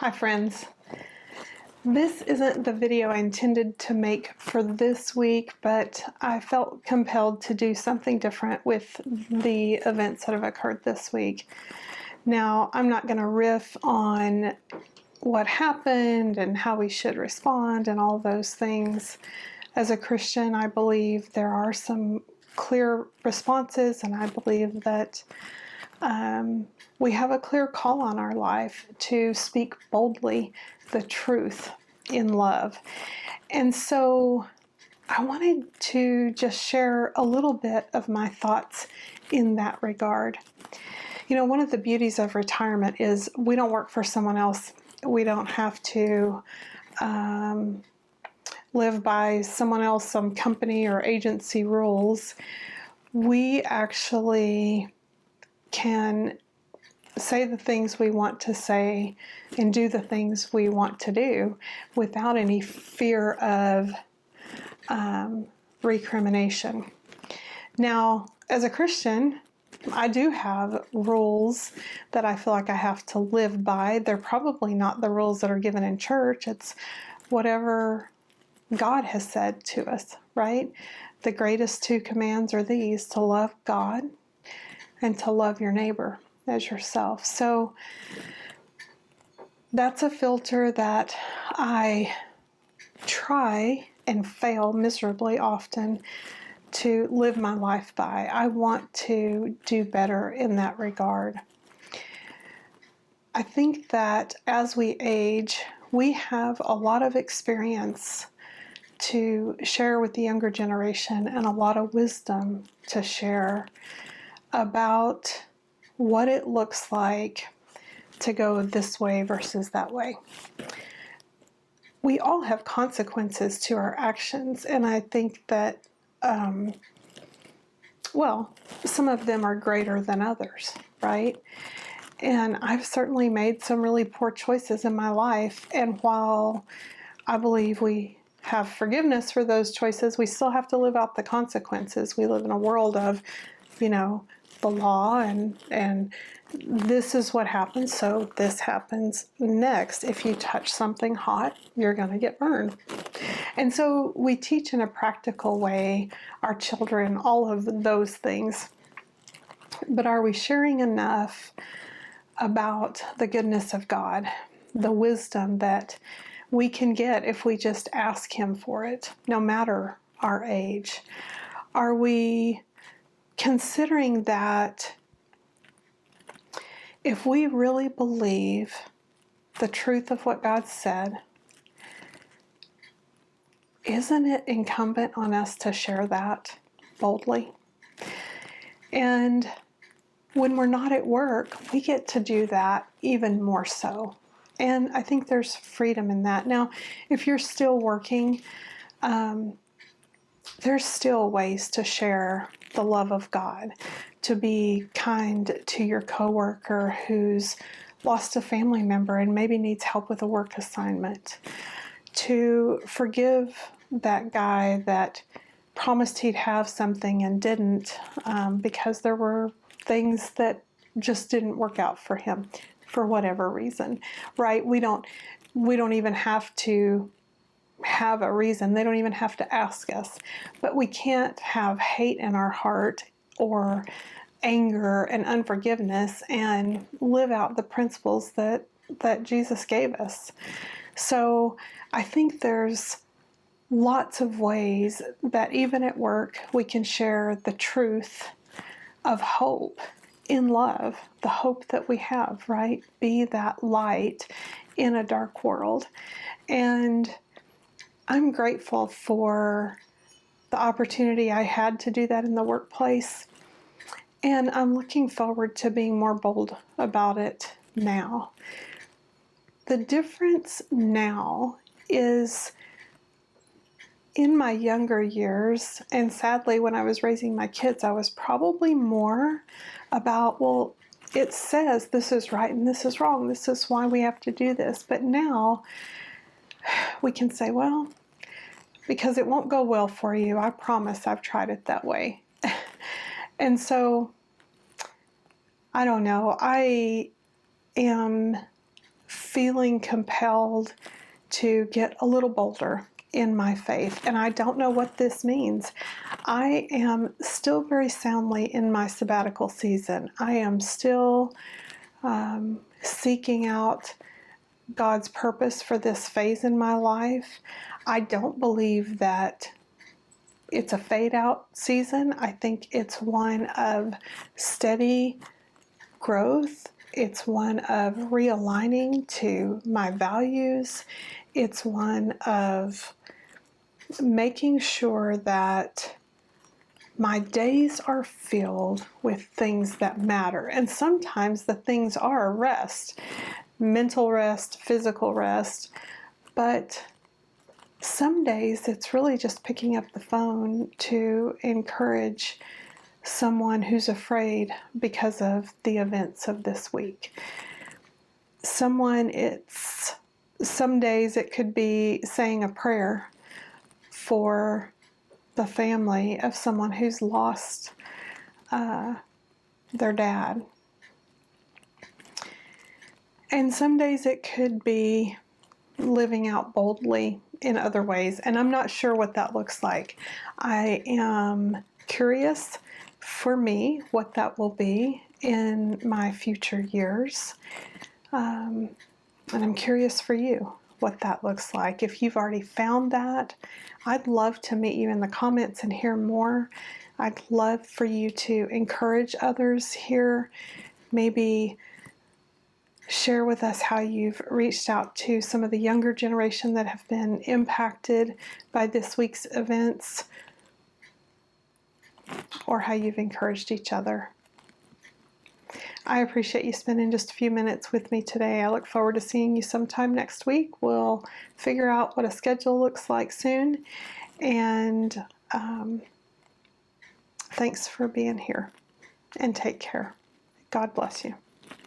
Hi friends. This isn't the video I intended to make for this week, but I felt compelled to do something different with the events that have occurred this week. Now, I'm not going to riff on what happened and how we should respond and all those things. As a Christian, I believe there are some clear responses, and I believe that we have a clear call on our life to speak boldly the truth in love. And so I wanted to just share a little bit of my thoughts in that regard. You know, one of the beauties of retirement is we don't work for someone else. We don't have to live by someone else, some company or agency rules. We actually can say the things we want to say and do the things we want to do without any fear of recrimination. Now, as a Christian, I do have rules that I feel like I have to live by. They're probably not the rules that are given in church. It's whatever God has said to us, right? The greatest two commands are these: to love God and to love your neighbor as yourself. So that's a filter that I try and fail miserably often to live my life by. I want to do better in that regard. I think that as we age, we have a lot of experience to share with the younger generation and a lot of wisdom to share about what it looks like to go this way versus that way. We all have consequences to our actions, and I think that, some of them are greater than others, right? And I've certainly made some really poor choices in my life, and while I believe we have forgiveness for those choices, we still have to live out the consequences. We live in a world of, the law, and this is what happens, so this happens next. If you touch something hot, you're going to get burned. And so we teach in a practical way our children all of those things. But are we sharing enough about the goodness of God, the wisdom that we can get if we just ask Him for it, no matter our age? Are we considering that if we really believe the truth of what God said, isn't it incumbent on us to share that boldly? And when we're not at work, we get to do that even more so. And I think there's freedom in that. Now, if you're still working, there's still ways to share the love of God, to be kind to your coworker who's lost a family member and maybe needs help with a work assignment, to forgive that guy that promised he'd have something and didn't, because there were things that just didn't work out for him for whatever reason, right? We don't even have to have a reason. They don't even have to ask us. But we can't have hate in our heart or anger and unforgiveness and live out the principles that Jesus gave us. So I think there's lots of ways that even at work we can share the truth of hope in love, the hope that we have, right? Be that light in a dark world. And I'm grateful for the opportunity I had to do that in the workplace. And I'm looking forward to being more bold about it now. The difference now is in my younger years, and sadly when I was raising my kids, I was probably more about, well, it says this is right and this is wrong. This is why we have to do this. But now we can say, well, because it won't go well for you. I promise I've tried it that way. And so, I don't know. I am feeling compelled to get a little bolder in my faith, and I don't know what this means. I am still very soundly in my sabbatical season. I am still seeking out God's purpose for this phase in my life. I don't believe that it's a fade out season. I think it's one of steady growth. It's one of realigning to my values. It's one of making sure that my days are filled with things that matter. And sometimes the things are rest, mental rest, physical rest. But some days it's really just picking up the phone to encourage someone who's afraid because of the events of this week. Some days it could be saying a prayer for the family of someone who's lost their dad. And some days it could be living out boldly in other ways, and I'm not sure what that looks like. I am curious for me what that will be in my future years, and I'm curious for you what that looks like. If you've already found that, I'd love to meet you in the comments and hear more. I'd love for you to encourage others here. Maybe share with us how you've reached out to some of the younger generation that have been impacted by this week's events, or how you've encouraged each other. I appreciate you spending just a few minutes with me today. I look forward to seeing you sometime next week. We'll figure out what a schedule looks like soon. And thanks for being here. And take care. God bless you.